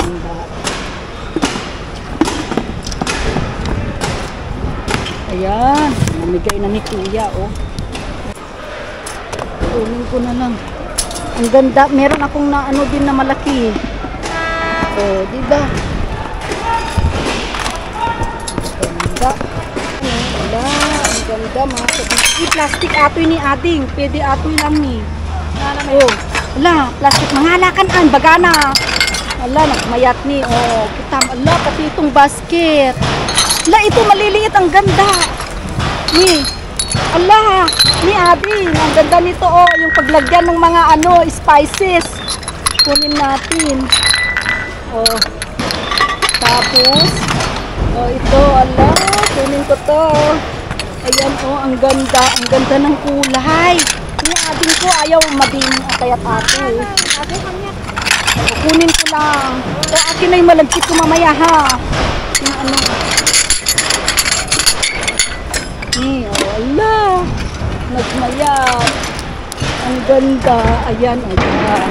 ganda. Ayan, namigay na ni Kuya, oh. Kunin ko na lang. Ang ganda, meron akong na ano din na malaki. Oh, di ba? Ganda. Wala, ang ganda mga kabibig. Plastic atoy ni Ading. Pwede atoy lang ni. Oh, wala, plastic. Mangalakan bagana. Wala, nagmayat ni. Oh, kitam. Wala, pati itong basket. Wala, ito maliliit. Ang ganda. Ni. Wala, ni Ading. Ang ganda nito. Oh, yung paglagyan ng mga ano, spices. Kunin natin. Oh. Tapos, oh, ito, ala, kunin ko to. Ayan, oh, ang ganda. Ang ganda ng kulay. Ni Ading ko, ayaw mabing atayat ate. Kunin ko lang. So, akin na yung malagkit ko mamaya, ha. Yung ano. Ni, oh, ala. Nagmayat. Ang ganda. Ayan, ayan.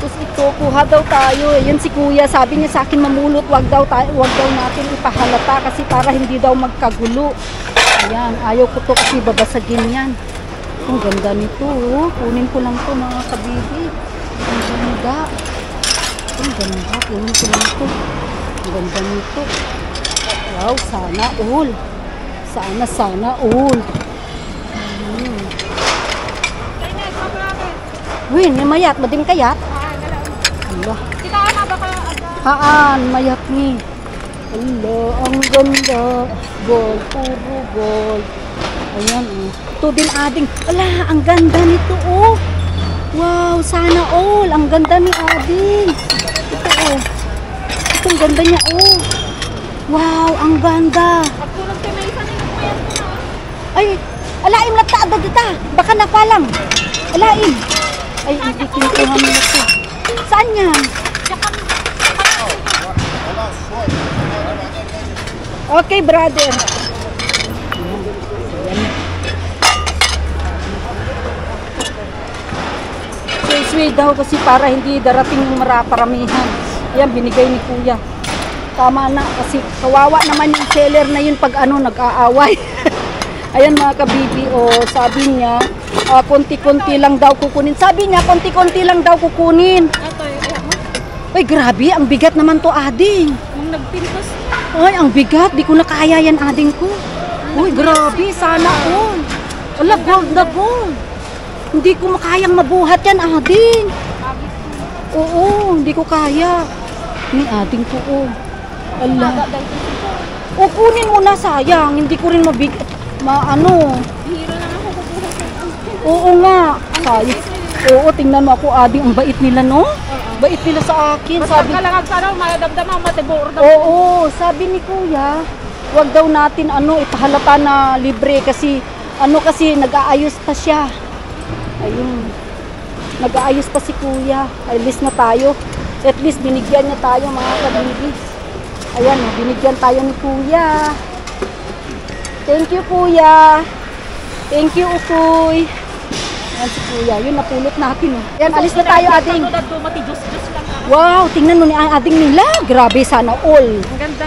Tapos ito, kuha daw tayo. Yan si Kuya, sabi niya sa akin mamulot, wag daw natin ipahalata kasi para hindi daw magkagulo. Ayan, ayaw ko to kasi babasagin yan. Ang ganda nito, oh. Kunin ko lang to mga kabibi. Ang ganda. Ang ganda, kunin ko lang to. Ang ganda nito. Wow, sana all. Sana all. Uy, may mayat, madim kayat? Allah. Haan, mayat ni. Allah, ang ganda. Gold, puro gold. Ayan, oh. Ito din Ading. Ala, ang ganda nito, oh. Wow, sana all. Ang ganda ni Ading. Ito, oh. Ito, ang ganda niya, oh. Wow, ang ganda. Ay, alaim na taada dita. Baka napalang. Alaim. Ay, hindi kinukuha mo na ito. Saan yan? Okay, brother. Sway daw kasi para hindi darating yung paramihan. Yan, binigay ni Kuya. Tama na kasi kawawa naman yung seller na yun pag ano, nag-aaway. Ayan mga kabibi, oh, sabi niya, konti-konti lang daw kukunin. Sabi niya, konti-konti lang daw kukunin. Ay, grabe, ang bigat naman to, Ading. Nung nagpintos. Ay, ang bigat, di ko na kaya yan, Ading ko. Uy, grabe, sana all. Ala, gold na gold. Hindi ko makayang mabuhat yan, Ading. Oo, hindi ko kaya. Ni Ading ko, oh. Ala. O, kunin mo na, sayang. Hindi ko rin mabigat. Ano. Hiro lang ako kukuha. Oo nga. Sayang. Oo, tingnan mo ako, Ading. Ang bait nila, no? Bait nila sa akin. Basta ka lang agtanaw, mayadamdama, matibor daw. Oo, sabi ni Kuya, wag daw natin ipahalata na libre kasi kasi nag-aayos pa siya. Ayun. Nag-aayos pa si Kuya. At least na tayo. At least binigyan niya tayo mga kabibi. Ayan, binigyan tayo ni Kuya. Thank you, Kuya. Thank you, Ukoy. Ayan si Kuya. Yun, napulot natin. Ayan, alis na tayo, Ading. Wow, tingnan mo ni Ading nila. Grabe, sana all.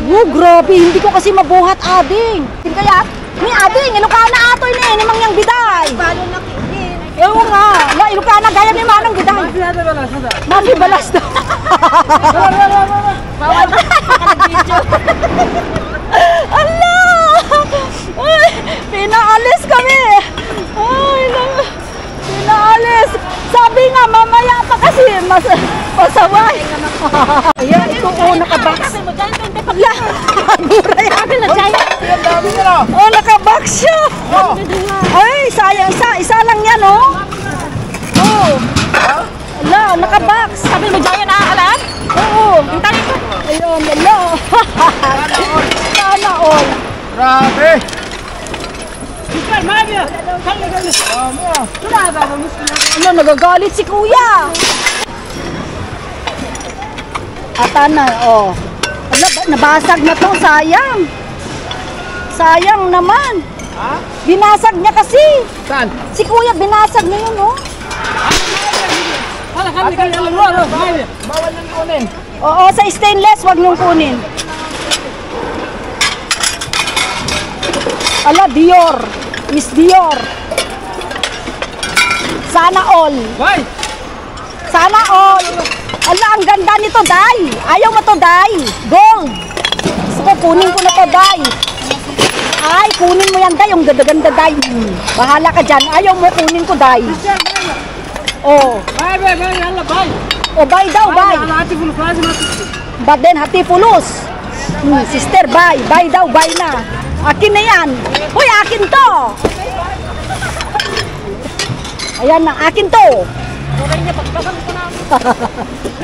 Oh, grabe. Hindi ko kasi mabuhat, Ading. Kaya, ni Ading, Ilocana atoy ni mangyang biday. Paano nakikin? Oo nga. La, Ilocana, gaya ni manang biday. Mami balas na. Bawal na. Nag-video. Allah! Ay, pinaalis kami. Ay, pinaalis. Sabi nga, mamaya pa kasi masaway. Ayan, ito nakabox. Ala, buray. Oh, nakabox siya. Ay, sayang. Isa lang yan, oh. Oh. Ala, nakabox. Sabi mo dyan na alam? Oo. Ayun, ala. Sana all. Grabe! Ano, nagagalit si Kuya. Atana, oh. Ala, nabasag na to, sayang. Sayang naman. Ha? Binasag niya kasi. Saan? Si Kuya, binasag niya yun, oh. Wala, Bawal nang kunin. Oo, sa stainless, wag niyong kunin. Ala, Dior. Miss Dior. Sana all. Bay! Sana all. Ala, ang ganda nito, Day. Ayaw mo to, Day. Gold. Gusto ko, kunin ko na to, Day. Ay, kunin mo yan, Day. Yung ganda-ganda, Day. Bahala ka dyan. Ayaw mo, kunin ko, Day. Oh. Bay, yalla, bay! O, buy daw, buy. Hati full price na. But then, hati pulos. Sister, buy. Buy daw, buy na. Akin na yan. Uy, akin to. Ayan na, akin to. Okay niya, pagkasal ko na.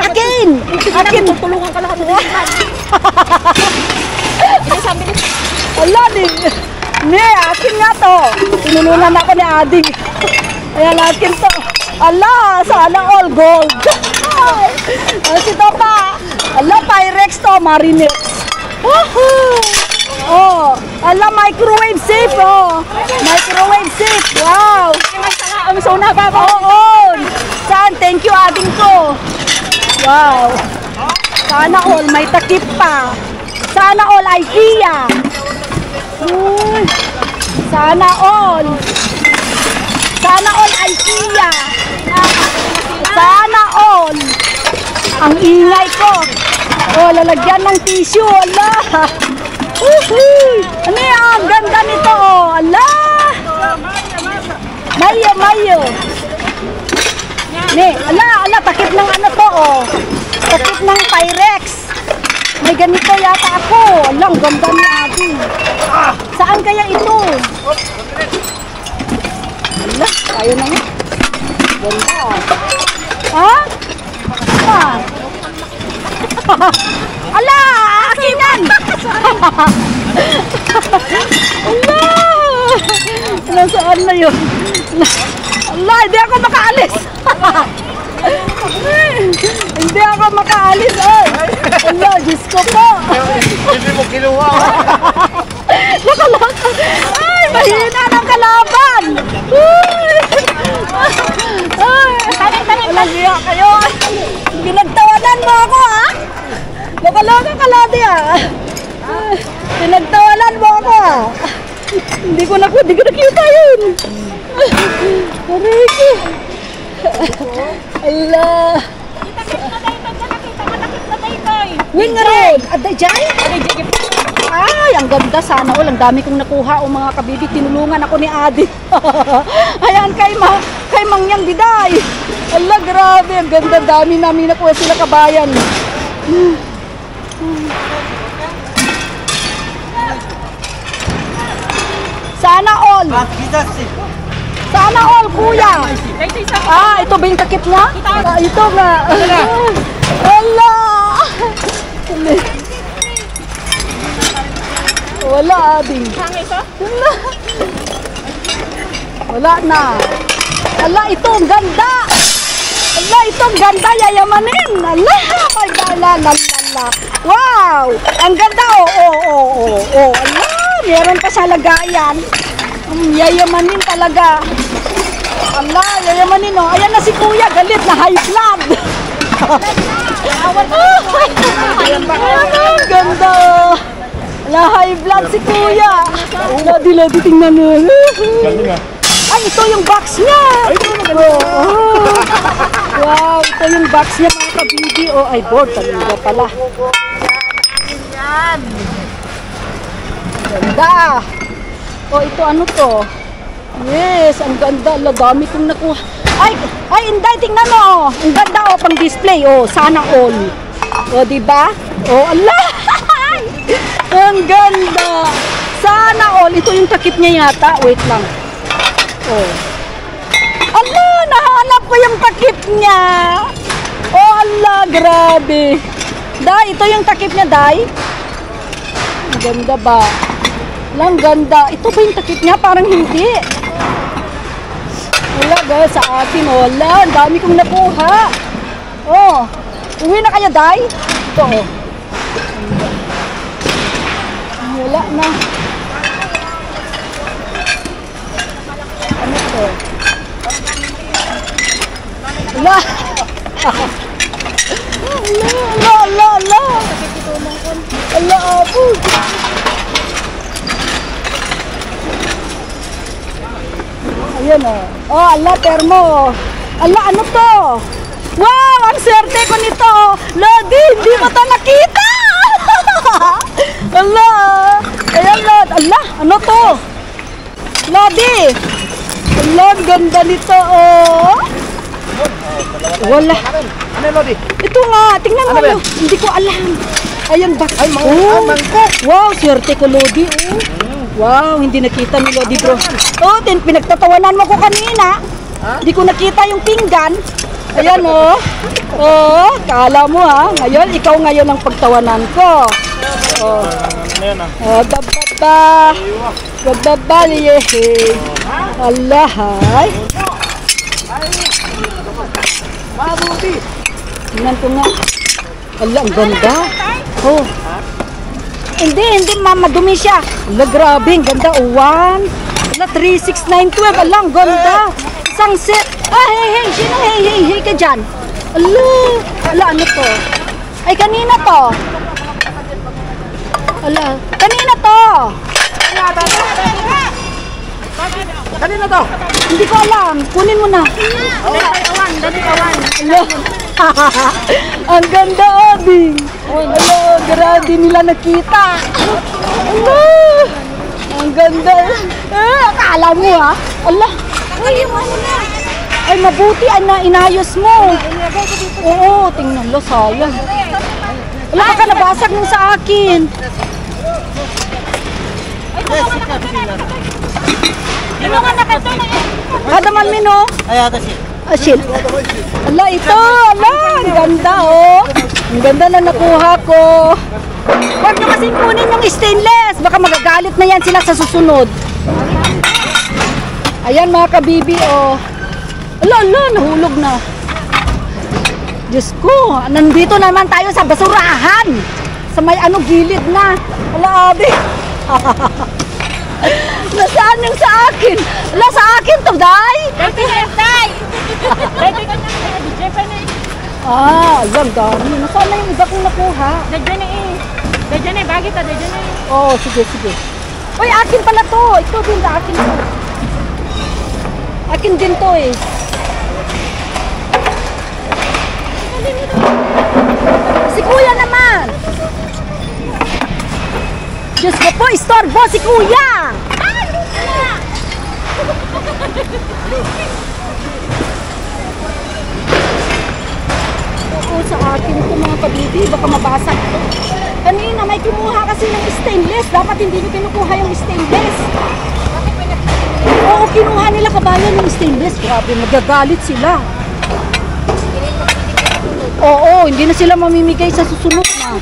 Akin. Akin. Tulungan ka lahat ng iman. Sabi niya, Wala din. Ne, akin nga to. Tinulungan ako ni Ading. Ayan, akin to. Ala, sana all gold. Ito pa. Ala, Pyrex to, Marinex. Woohoo! Oh, ala, microwave safe, oh. Microwave safe, wow. ang sauna ba ba? Oo. Saan? Thank you, Ading ko. Wow. Sana all, may takip pa. Sana all, IKEA. Uy. Sana all. Sana all, IKEA. Sana all. Ang ingay ko. Oh, lalagyan ng tissue. Ala. Uhuy. Ano yan? Ang ganda nito. Oh. Ala. Mayo. Ne, ala, takip ng ano to. Oh. Takip ng Pyrex. May ganito yata ako. Ala, ang ganda ni Ate. Saan kaya ito? Ala, tayo na nga. Ganda. Ha? Ala, akin yan. Ala. Nasaan na yun? Ala, hindi ako makaalis. Hindi ako makaalis. Ala, Diyos ko po. Hindi mo kinuha. Nakalaka. Ay, mahina ng kalaban. Ay, walang hiya kayo. Pinagtawanan mo ako, ha? Nakalaka ka, Lati, ha? Pinagtawanan mo ako, ha? Hindi ko nakita yun. Mariki. Allah. Wing nga rin. Aday dyan? Ay, ang ganda. Sana all. Ang dami kong nakuha o mga kabibi. Tinulungan ako ni Adi. Ayan, kay Mangyang Biday. Allah, grabe. Ang ganda. Dami namin nakuha sila kabayan. Sana all. Sana all, kuya. Ito ba yung takip niya? Ito nga. Wala. Wala, Adi. Wala na. Ala, ito ang ganda. Ala, ito ang ganda. Yayamanin. Ala, my God. Wow. Ang ganda. Oh. Ala, meron pa sa lagayan. Yayamanin talaga. Ala, yayamanin, oh. Ayan na si kuya, galit na high blood. Ang ganda. Ala, high blood si kuya. Ladi, tingnan mo. Ay, ito yung box niya. Wow, ito yung box niya, mga kabibi. Oh, ay, board talaga pala. Ganda. Oh, ito ano to? Yes, ang ganda. Ala, dami kong nakuha. Ay, Inday, tingnan mo. Ang ganda, oh, pang display. Oh, sana all. Oh, diba? Oh, ala. Ang ganda. Sana all. Ito yung takip niya yata. Wait lang. Oh. Ala, nahanap ko yung takip niya. Oh, ala, grabe. Day, ito yung takip niya, Day. Ang ganda ba? Lang ganda. Ito ba yung takip niya? Parang hindi. Wala ba sa atin? Wala. Ang dami kong nakuha. Oh. Uwi na kayo, Day? Ito, oh. Wala na. Ano to? Wala. Ala. Ala, apo. Ayan o. Oh, ala, termo. Ala, ano to? Wow, ang swerte ko nito. Lodi, hindi mo to nakita. Ala. Ayan, Lod. Ala, ano to? Lodi. Ala, ang ganda nito, oh. Wala. Ano yung Lodi? Ito nga, tingnan mo. Ano ba yan? Hindi ko alam. Ayan ba? Ay, mangkok. Wow, swerte ko, Lodi. Oh. Wow, hindi nakita ni Lodi, bro. Oh, pinagtatawanan mo ko kanina. Hindi ko nakita yung pinggan. Ayan, oh. Oh, kala mo, ha. Ngayon, ikaw ngayon ang pagtawanan ko. Oh. Ano yan, Oh, bababa. Bababa, liyehe. Allah, hay. Mabuti. Tingnan ko nga. Allah, ang ganda. Oh. Hindi, madumi siya. Ala, grabe, ang ganda. 1, ala, 3, 6, 9, 12. Ala, ang ganda. Isang set. Ah, hey, sino hey ka dyan? Ala, ano to? Ay, kanina to. Ala, kanina to. Kanina to. Hindi ko alam. Kunin mo na. Ala. Ang ganda, Oding. Ala, grabe nila nakita. Ala. Ang ganda. Akala mo, ha? Ala. Ay, mabuti. Inayos mo. Oo, tingnan lo, sayang. Ala, baka nabasag nung sa akin. Kadaman min, oh. Ay, ata siya. Asil. Ala, ito. Ala, ang ganda, oh. Ang ganda na nakuha ko. Huwag nyo kasing kunin yung stainless. Baka magagalit na yan sila sa susunod. Ayan, mga kabibi, oh. Ala, nahulog na. Diyos ko, nandito naman tayo sa basurahan. Sa may gilid na. Ala, abi. Nasaan yung sa akin? Ala, sa akin to, day? Ah, alam, dami. Nasaan na yung iba kong nakuha? Dadyan eh, bagay ta, dadyan eh. Oo, sige. Uy, akin pala to. Ito din, akin to. Akin din to, eh. Si kuya naman. Diyos ko po, istorbo si kuya. Oo, sa akin ito mga kabibi, baka mabasag to. Kanina may kumuha kasi ng stainless. Dapat hindi nyo kinukuha yung stainless. Oo, kinuha nila kabayan ng stainless. Grabe, magagalit sila. Oo, hindi na sila mamimigay sa susunod na.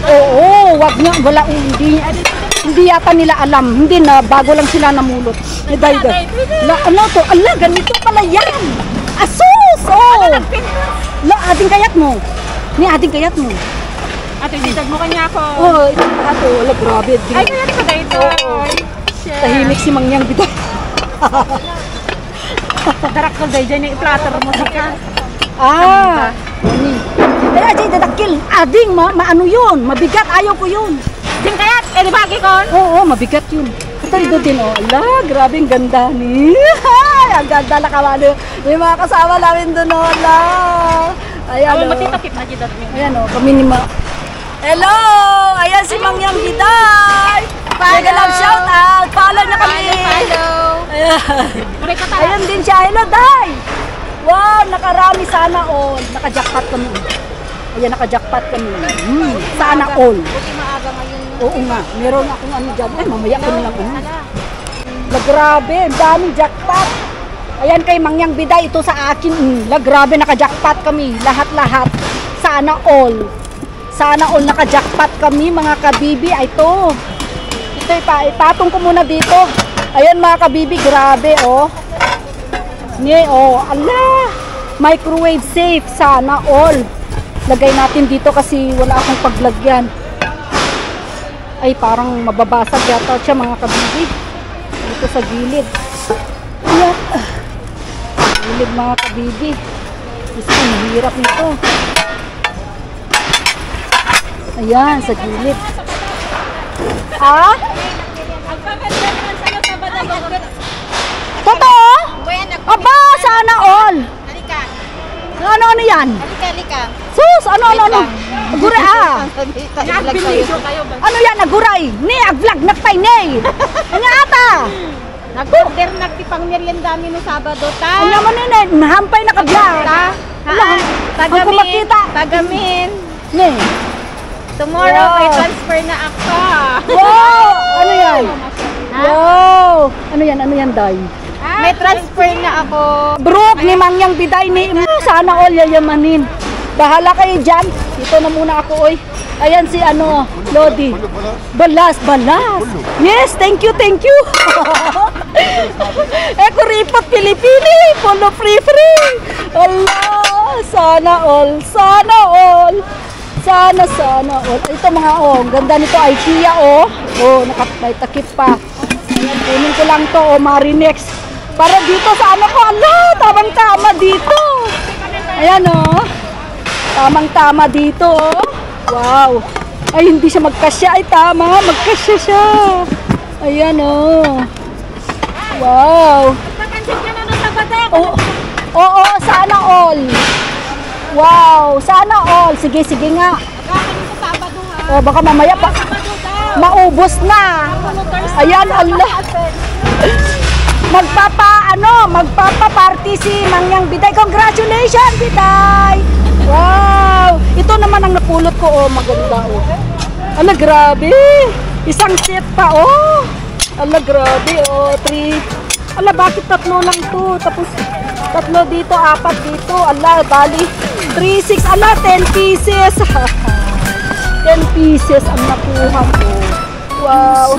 Oo, wag nga, wala, hindi yata nila alam. Hindi na, bago lang sila namulot. Ano to? Ala, ganito pala yan. Asus! Oh! La, ating kayat mo. Ni ating kayat mo. Ate, ditag mo kanya ako. Oh, ito ato. Ala, grabe. Ay, kaya ka dito. Tahimik si Mangyang Bida. Darak ko dyan, i-platter mo ka. Ah, ani. Kaya dyan dadakil. Ading, maano yun? Mabigat, ayaw ko yun. Din kayat, di bagi ko. Oo, mabigat yun. Ito rin din, oh. Ala, grabe ang ganda ni. Ay, ang ganda na kamano. May mga kasama namin doon, oh. Ala. Ayan, Alam, oh. matitakip na dito. Ayan, oh. Kami ni Hello! Ayan si Mangyang Biday. Mega love shout out. Follow na kami. Ayan. Ayan din siya. Hello, Day. Wow, nakarami sana all. Naka-jackpot kami. Ayan, naka-jackpot kami. Sana all. Buti maaga ngayon. Oo nga. Meron akong ano dyan. Ay, mamaya ko nilang grabe, ang daming jackpot. Ayan kay Mangyang Biday. Ito sa akin. Grabe, naka-jackpot kami. Lahat-lahat. Sana all. Sana all naka-jackpot kami, mga kabibi. Ay, ito. Ito, ipatong ko muna dito. Ayan, mga kabibi. Grabe, oh. Oh, ala, microwave safe, sana all. Lagay natin dito kasi wala akong paglagyan. Ay, parang mababasag yata siya, mga kabibi. Dito sa gilid. Ayan. Gilid, mga kabibi. Diyos ko, mahirap nito. Ayan, sa gilid. Ah? Totoo? Aba, sana all. Halika. Ano yan? Halika. Sus, ano? Aguray ah. Nag-video kayo ba? Ano yan, aguray? Ni, ag-vlog, nagpay, ni. Ano ata? Nag-order nagtipang merienda mi no Sabado ta. Ano naman yun, mahampay na ka-vlog. Tagamin. Tagamin. Ni. Tomorrow Wow. may transfer na ako. Wow! Ano yan? Wow! Ano yan, Day? May transfer na ako. Brooke, ni Mangyang Biday, ni sana all yayamanin. Bahala kayo dyan. Dito na muna ako, oy. Ayan si Lodi. Balas. Yes, thank you. Eko ripot Pilipini. Polo free. Allah, sana all. Sana all. Ito mga ang ganda nito IKEA may takip pa. Ayan, kunin ko lang to Marinex. Para dito sa ko, tamang-tama dito. Ayan tamang-tama dito Wow. Ay, hindi siya magkasya. Ay, tama. Magkasya siya. Ayan Wow. Oo, sana all. Wow, sana all. Sige nga. Baka mamaya pa maubos na. Ayan, Allah. Magpapa-party si Mangyang Biday. Congratulations, Biday. Wow. Ito naman ang napulot ko. Maganda Ala, grabe. Isang set pa Ala, grabe 3. Ala, bakit 3 lang to? Tapos 3 dito, 4 dito. Ala, bali 3, 6. Ala, 10 pieces. 10 pieces ang nakuha ko. Wow.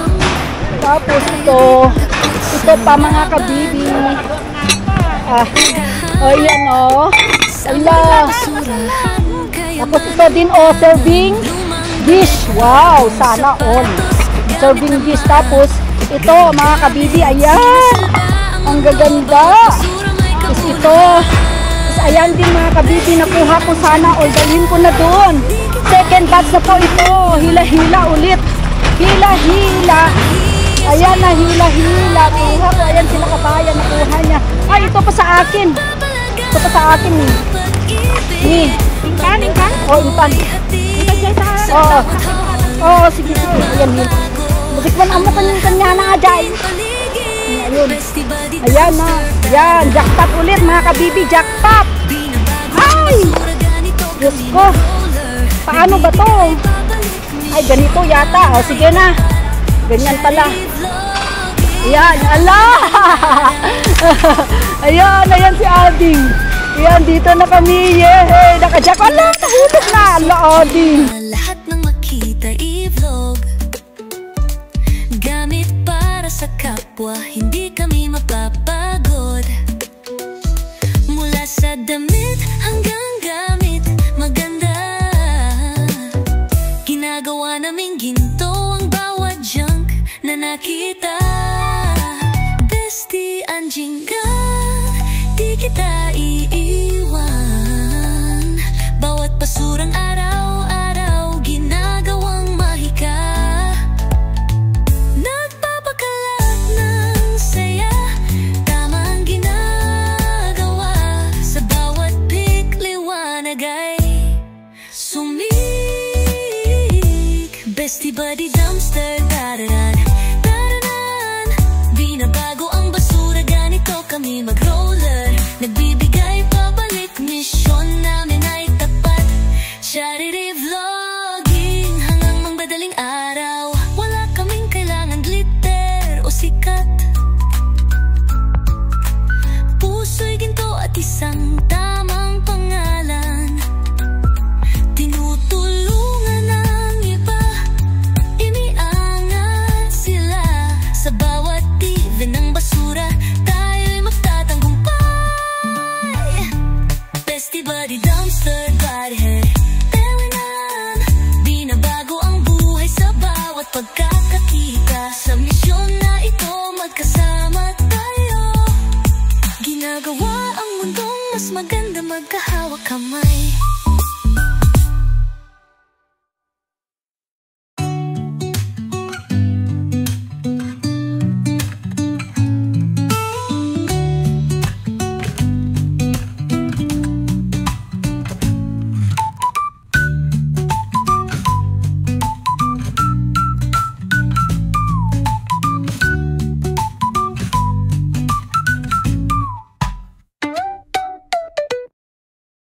Tapos ito pa mga kabibi. Ayan Ala. Tapos ito din serving dish. Wow, sana all. Serving dish. Tapos ito mga kabibi, ayan. Ang gaganda. Tapos ito. Tapos ayan din mga kabibi, nakuha ko sana all. Dalhin ko na doon. Second batch na po ito. Hila-hila ulit. Hila-hila. Ayan na, hila-hila. Kuha ko. Ayan sila kabayan. Nakuha niya. Ay, ito pa sa akin. Ito pa sa akin ni. Intan? Intan. Sige. Ayan. Butikman amo kanya na ajay. Ayun. Ayan na. Ayan. Jackpot ulit mga kabibi. Jackpot. Ay! Diyos ko. Paano ba to? Ay, ganito yata. Sige na. Ganyan pala. Ayan. Allah! Ayan si Ading. Ayan, dito na kami. Yehey! Naka-jackpot. Allah! Nahulog na. Allah, Ading. Lahat ng makita i-vlog. Gamit para sa kapwa, hindi kami mapapagod. Mula sa damit hanggang gamit, maganda. Ginagawa naming ginto ang bawat junk na nakita. Bestie anjing ka, di kita iiwan. Bawat pasurang araw-araw, ginagawang mahika. Nagpapakalat ng saya, tamang ginagawa. Sa bawat pic, liwanag ay sumik. Bestie buddy dumpster, tararan, tararan. Binabago ang basura, ganito kami mag-roller. Nagbibigay pabalik, misyon namin ay tapat. Charity vlogging hanggang madaling araw. Wala kaming kailangan glitter o sikat. Puso'y ginto at isang tamang pangalan. Tinutulungan ng iba, iniangat sila. Sa bawat even ng basura, tayo'y magtatagumpay. Bestie buddy dumpster body hey. Binabago ang buhay sa bawat pagkakakita. Sa misyon na ito, magkasama tayo. Ginagawa ang mundong mas maganda magkahawa. may